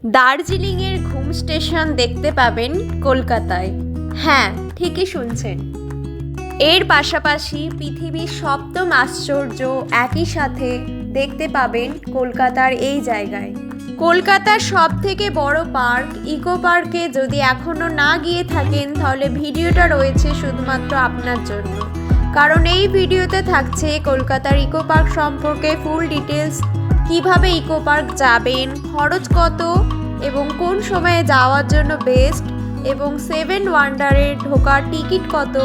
দার্জিলিংয়ের ঘুম স্টেশন দেখতে পাবেন কলকাতায়। হ্যাঁ, ঠিকই শুনছেন। এর পাশাপাশি পৃথিবীর সপ্তম আশ্চর্য একই সাথে দেখতে পাবেন কলকাতার এই জায়গায়। কলকাতার সবথেকে বড় পার্ক ইকো পার্কে যদি এখনও না গিয়ে থাকেন তাহলে ভিডিওটা রয়েছে শুধুমাত্র আপনার জন্য, কারণ এই ভিডিওতে থাকছে কলকাতার ইকো পার্ক সম্পর্কে ফুল ডিটেলস, কিভাবে ইকো পার্ক যাবেন, খরচ কত এবং কোন সময়ে যাওয়ার জন্য বেস্ট, এবং 7 ওয়ান্ডারে ঢোকার টিকিট কত,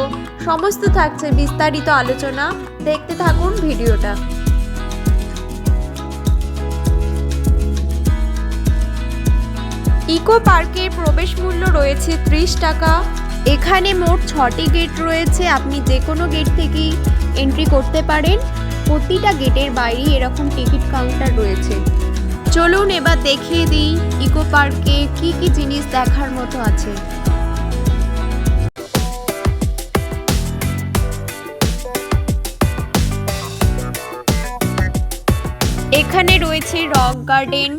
সমস্ত থাকছে বিস্তারিত আলোচনা। দেখতে থাকুন ভিডিওটা। ইকো পার্কের প্রবেশ মূল্য রয়েছে 30 টাকা। এখানে মোট 6টি গেট রয়েছে, আপনি যে কোনো গেট থেকেই এন্ট্রি করতে পারেন। প্রতিটা গেটের বাইরে এরকম টিকিট কাউন্টার রয়েছে। চলুন এবার দেখিয়ে দিই ইকো পার্কে কি কি জিনিস দেখার মতো আছে। এখানে রয়েছে রক গার্ডেন,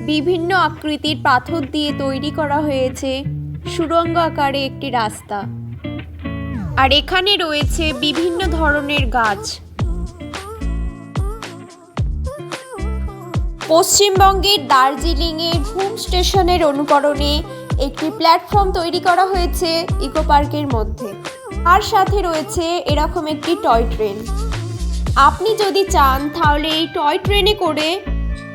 বিভিন্ন আকৃতির পাথর দিয়ে তৈরি করা হয়েছে সুড়ঙ্গ আকারে একটি রাস্তা। আর এখানে রয়েছে বিভিন্ন ধরনের গাছ। পশ্চিমবঙ্গের দার্জিলিংয়ে ঘুম স্টেশনের অনুকরণে একটি প্ল্যাটফর্ম তৈরি করা হয়েছে ইকো পার্কের মধ্যে। আর সাথে রয়েছে এরকম একটি টয় ট্রেন। আপনি যদি চান তাহলে এই টয় ট্রেনে করে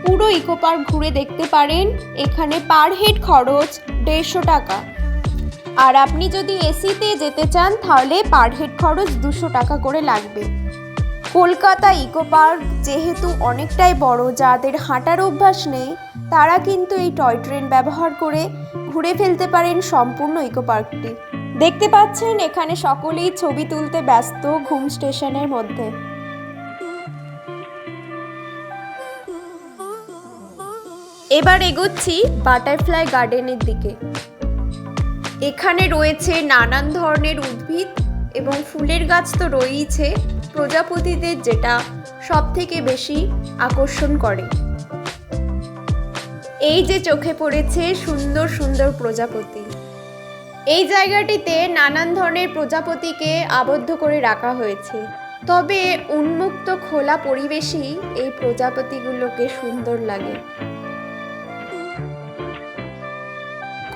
পুরো ইকো পার্ক ঘুরে দেখতে পারেন। এখানে পার হেড খরচ 150 টাকা। আর আপনি যদি এসিতে যেতে চান তাহলে পার হেড খরচ 200 টাকা করে লাগবে। কলকাতা ইকো পার্ক যেহেতু অনেকটাই বড়, যাদের হাঁটার অভ্যাস নেই তারা কিন্তু এই টয় ট্রেন ব্যবহার করে ঘুরে ফেলতে পারেন সম্পূর্ণ ইকো পার্কটি। দেখতে পাচ্ছেন এখানে সকলেই ছবি তুলতে ব্যস্ত ঘুম স্টেশনের মধ্যে। এবার এগোচ্ছি বাটারফ্লাই গার্ডেনের দিকে। এখানে রয়েছে নানান ধরনের উদ্ভিদ এবং ফুলের গাছ তো রয়েইছে, প্রজাপতিদের যেটা সব থেকে বেশি আকর্ষণ করে। এই যে চোখে পড়েছে সুন্দর সুন্দর প্রজাপতি। এই জায়গাটিতে নানান ধরনের প্রজাপতিকে আবদ্ধ করে রাখা হয়েছে, তবে উন্মুক্ত খোলা পরিবেশই এই প্রজাপতিগুলোকে সুন্দর লাগে।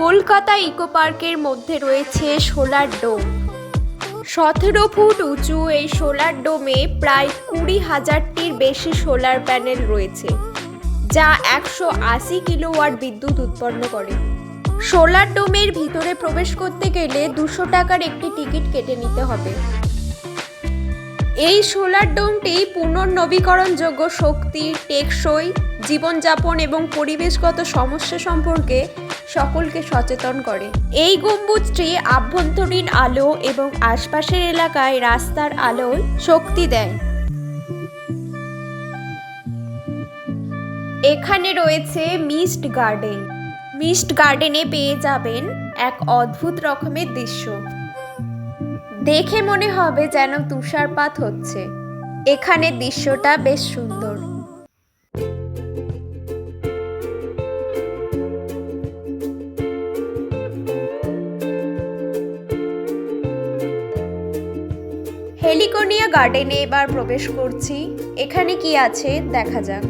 কলকাতা ইকো পার্কের মধ্যে রয়েছে সোলার ডোম। 17 ফুট উঁচু এই সোলার ডোমে প্রায় 20,000টির বেশি সোলার প্যানেল রয়েছে, যা 180 কিলোওয়াট বিদ্যুৎ উৎপন্ন করে। সোলার ডোমের ভিতরে প্রবেশ করতে গেলে 200 টাকার একটি টিকিট কেটে নিতে হবে। এই সোলার ডোমটি পুনর্নবীকরণযোগ্য শক্তি, টেকসই জীবনযাপন এবং পরিবেশগত সমস্যা সম্পর্কে সকলকে সচেতন করে। এই গম্বুজটি আভ্যন্তরীণ আলো এবং আশপাশের এলাকায় রাস্তার আলোয় শক্তি দেয়। এখানে রয়েছে মিস্ট গার্ডেন। মিস্ট গার্ডেনে পেয়ে যাবেন এক অদ্ভুত রকমের দৃশ্য। দেখে মনে হবে যেন তুষারপাত হচ্ছে। এখানে দৃশ্যটা বেশ সুন্দর। হেলিকোনিয়া গার্ডেনে এবার প্রবেশ করছি। এখানে কি আছে দেখা যাক।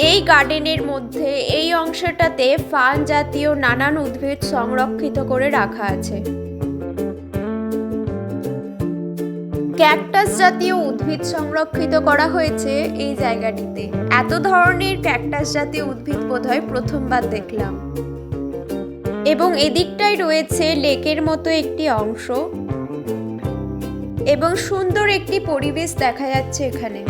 এই গার্ডেনের মধ্যে এই অংশটাতে ফার্ন জাতীয় নানান উদ্ভিদ সংরক্ষিত করে রাখা আছে। ক্যাকটাস জাতীয় উদ্ভিদ সংরক্ষিত করা হয়েছে এই জায়গাটিতে। এত ধরনের ক্যাকটাস জাতীয় উদ্ভিদ বোধহয় প্রথমবার দেখলাম। এবং এদিকটায় রয়েছে লেকের মতো একটি অংশ এবং সুন্দর একটি পরিবেশ দেখা যাচ্ছে এখানে।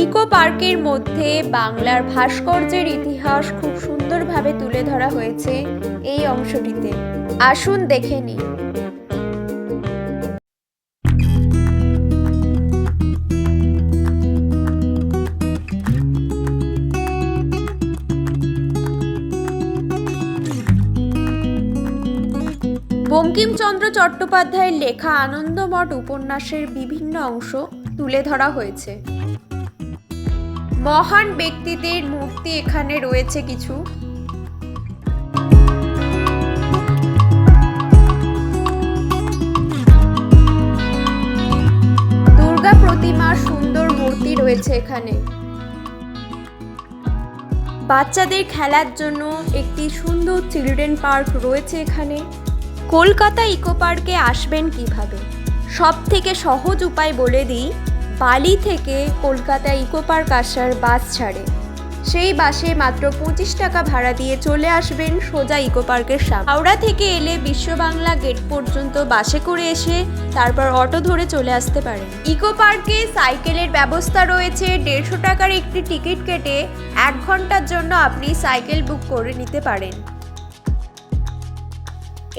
ইকো পার্কের মধ্যে বাংলার ভাস্কর্যের ইতিহাস খুব সুন্দরভাবে তুলে ধরা হয়েছে এই অংশটিতে। আসুন দেখে নিই। বঙ্কিমচন্দ্র চট্টোপাধ্যায়ের লেখা আনন্দমঠ উপন্যাসের বিভিন্ন অংশ তুলে ধরা হয়েছে। মহান ব্যক্তিদের মূর্তি এখানে রয়েছে কিছু। দুর্গা প্রতিমার সুন্দর মূর্তি রয়েছে এখানে। বাচ্চাদের খেলার জন্য একটি সুন্দর চিলড্রেন পার্ক রয়েছে এখানে। কলকাতা ইকো পার্কে আসবেন কিভাবে? সব থেকে সহজ উপায় বলে দিই, বালি থেকে কলকাতা ইকো পার্ক আসার বাস ছাড়ে। সেই বাসে মাত্র 25 টাকা ভাড়া দিয়ে চলে আসবেন সোজা ইকো পার্কের সামনে। হাওড়া থেকে এলে বিশ্ব বাংলা গেট পর্যন্ত বাসে করে এসে তারপর অটো ধরে চলে আসতে পারেন। ইকো পার্কে সাইকেলের ব্যবস্থা রয়েছে। 150 টাকার একটি টিকিট কেটে 1 ঘন্টার জন্য আপনি সাইকেল বুক করে নিতে পারেন।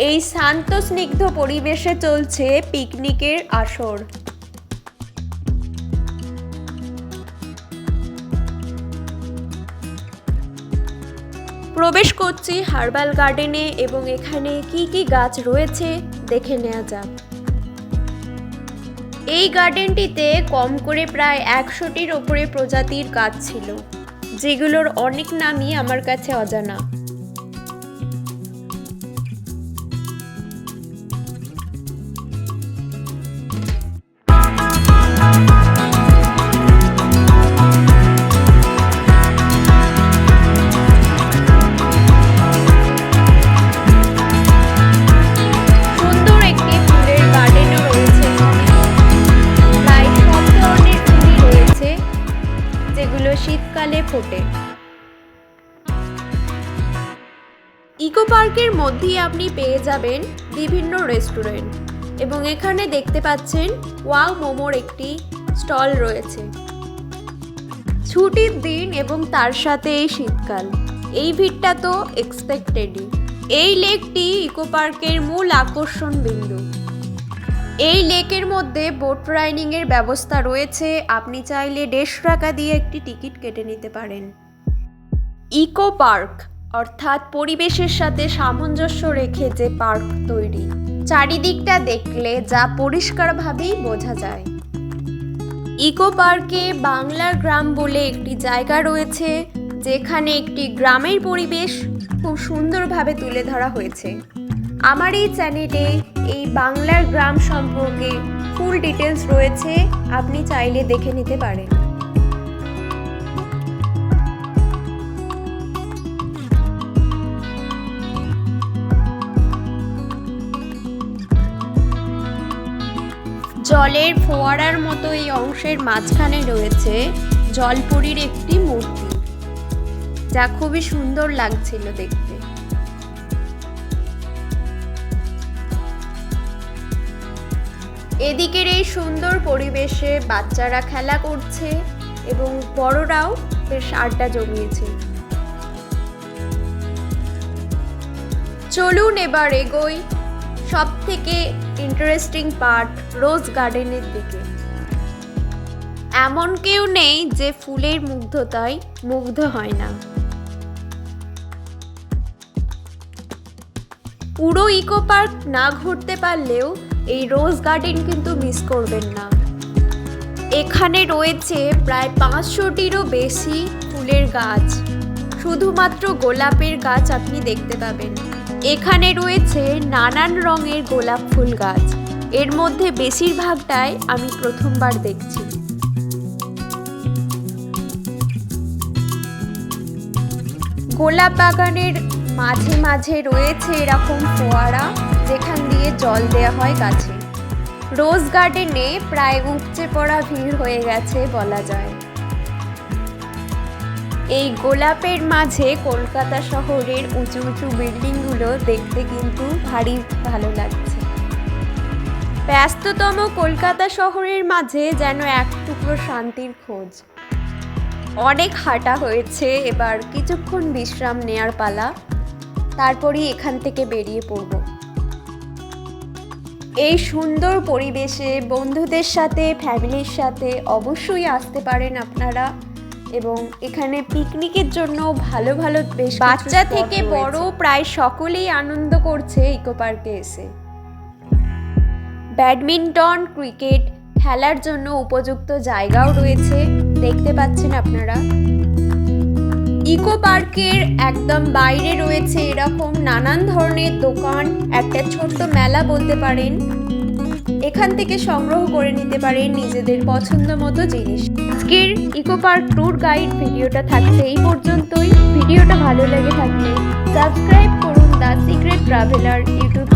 এই শান্ত স্নিগ্ধ পরিবেশে চলছে পিকনিকের আসর। প্রবেশ করছি হার্বাল গার্ডেনে এবং এখানে কি কি গাছ রয়েছে দেখে নেওয়া যাক। এই গার্ডেনটিতে কম করে প্রায় 100টির ওপরে প্রজাতির গাছ ছিল, যেগুলোর অনেক নামই আমার কাছে অজানা। শীতকালে ফোটে। ইকো পার্কের মধ্যেই আপনি পেয়ে যাবেন বিভিন্ন রেস্টুরেন্ট এবং এখানে দেখতে পাচ্ছেন ওয়াও মোমোর একটি স্টল রয়েছে। ছুটির দিন এবং তার সাথে এই শীতকাল, এই ভিড়টা তো এক্সপেক্টেডই। এই লেকটি ইকো পার্কের মূল আকর্ষণ বিন্দু। এই লেকের মধ্যে বোট রাইডিং এর ব্যবস্থা রয়েছে। আপনি চাইলে 150 টাকা দিয়ে একটি টিকিট কেটে নিতে পারেন। ইকো পার্ক অর্থাৎ পরিবেশের সাথে সামঞ্জস্য রেখে যে পার্ক তৈরি, চারিদিকটা দেখলে যা পরিষ্কারভাবেই বোঝা যায়। ইকো পার্কে বাংলার গ্রাম বলে একটি জায়গা রয়েছে, যেখানে একটি গ্রামের পরিবেশ খুব সুন্দরভাবে তুলে ধরা হয়েছে। আমার এই চ্যানেলে এই বাংলার গ্রাম সম্পর্কে ফুল ডিটেলস রয়েছে, আপনি চাইলে দেখে নিতে পারেন। জলের ফোয়ারার মতো এই অংশের মাঝখানে রয়েছে জলপরীর একটি মূর্তি, যা খুবই সুন্দর লাগছিল দেখতে। এদিকের এই সুন্দর পরিবেশে বাচ্চারা খেলা করছে এবং বড়রাও বেশ আড্ডা জমিয়েছে। চলুন এবার এগোই সব থেকে ইন্টারেস্টিং পার্ট, রোজ গার্ডেনের দিকে। এমন কেউ নেই যে ফুলের মুগ্ধতায় মুগ্ধ হয় না। পুরো ইকো পার্ক না ঘুরতে পারলেও এই রোজ গার্ডেন কিন্তু মিস করবেন না। এখানে রয়েছে প্রায় 500টিরও বেশি ফুলের গাছ। শুধুমাত্র গোলাপের গাছ আপনি দেখতে পাবেন। এখানে রয়েছে নানান রঙের গোলাপ ফুল গাছ। এর মধ্যে বেশিরভাগটাই আমি প্রথমবার দেখছি। গোলাপ বাগানের মাঝে মাঝে রয়েছে এরকম ফোয়ারা, যেখান দিয়ে জল দেওয়া হয় গাছে। রোজ গার্ডেনে প্রায় উপচে পড়া ভিড় হয়ে গেছে বলা যায়। এই গোলাপের মাঝে কলকাতা শহরের উঁচু উঁচু বিল্ডিংগুলো দেখতে কিন্তু ভারী ভালো লাগছে। ব্যস্ততম কলকাতা শহরের মাঝে যেন এক টুকরো শান্তির খোঁজ। অনেক হাঁটা হয়েছে, এবার কিছুক্ষণ বিশ্রাম নেয়ার পালা, তারপরই এখান থেকে বেরিয়ে পড়ব। এই সুন্দর পরিবেশে বন্ধুদের সাথে, ফ্যামিলির সাথে অবশ্যই আসতে পারেন আপনারা। এবং এখানে পিকনিকের জন্য ভালো বেশ বাচ্চা থেকে বড় প্রায় সকলেই আনন্দ করছে ইকো পার্কে এসে। ব্যাডমিন্টন, ক্রিকেট খেলার জন্য উপযুক্ত জায়গাও রয়েছে, দেখতে পাচ্ছেন আপনারা। ইকো পার্কের একদম বাইরে রয়েছে এরকম নানান ধরনের দোকান, একটা ছোট্ট মেলা বলতে পারেন। এখান থেকে সংগ্রহ করে নিতে পারেন নিজেদের পছন্দ মতো জিনিস। আজকের ইকো পার্ক ট্যুর গাইড ভিডিওটা থাকছে এই পর্যন্তই। ভিডিওটা ভালো লেগে থাকলে সাবস্ক্রাইব করুন দ্য সিক্রেট ট্রাভেলার ইউটিউব